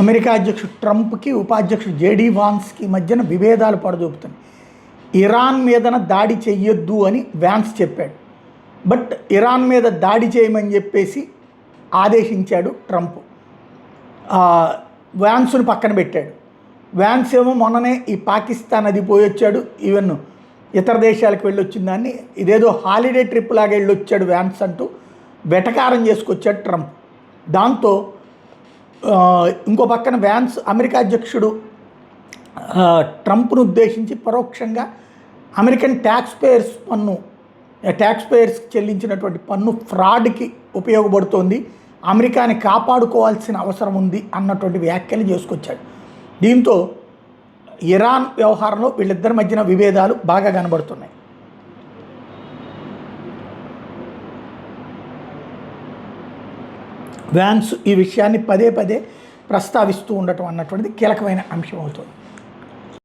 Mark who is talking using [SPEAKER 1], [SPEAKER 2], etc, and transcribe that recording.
[SPEAKER 1] America అధ్యక్షుడు ట్రంప్కి ఉపాధ్యక్షుడు JD వాన్స్కి మధ్యన విభేదాలు పడదూపుతున్నాయి. ఇరాన్ మీదన దాడి చెయ్యొద్దు అని వ్యాన్స్ చెప్పాడు. బట్ ఇరాన్ మీద దాడి చేయమని చెప్పేసి ఆదేశించాడు ట్రంప్. వ్యాన్స్ను పక్కన పెట్టాడు. వ్యాన్స్ ఏమో మొన్ననే ఈ పాకిస్తాన్ అది పోయి వచ్చాడు, ఈవెన్ ఇతర దేశాలకు వెళ్ళొచ్చిన దాన్ని ఇదేదో హాలిడే ట్రిప్ లాగా వెళ్ళొచ్చాడు వ్యాన్స్ అంటూ వెటకారం చేసుకొచ్చాడు ట్రంప్. దాంతో ఇంకో పక్కన వ్యాన్స్ అమెరికా అధ్యక్షుడు ట్రంప్ను ఉద్దేశించి పరోక్షంగా అమెరికన్ ట్యాక్స్ పేయర్స్కి చెల్లించినటువంటి పన్ను ఫ్రాడ్కి ఉపయోగపడుతోంది, అమెరికాని కాపాడుకోవాల్సిన అవసరం ఉంది అన్నటువంటి వ్యాఖ్యలు చేసుకొచ్చాడు. దీంతో ఇరాన్ వ్యవహారంలో వీళ్ళిద్దరి మధ్యన విభేదాలు బాగా కనబడుతున్నాయి. వ్యాన్స్ ఈ విషయాన్ని పదే పదే ప్రస్తావిస్తూ ఉండటం అన్నటువంటిది కీలకమైన అంశం అవుతుంది.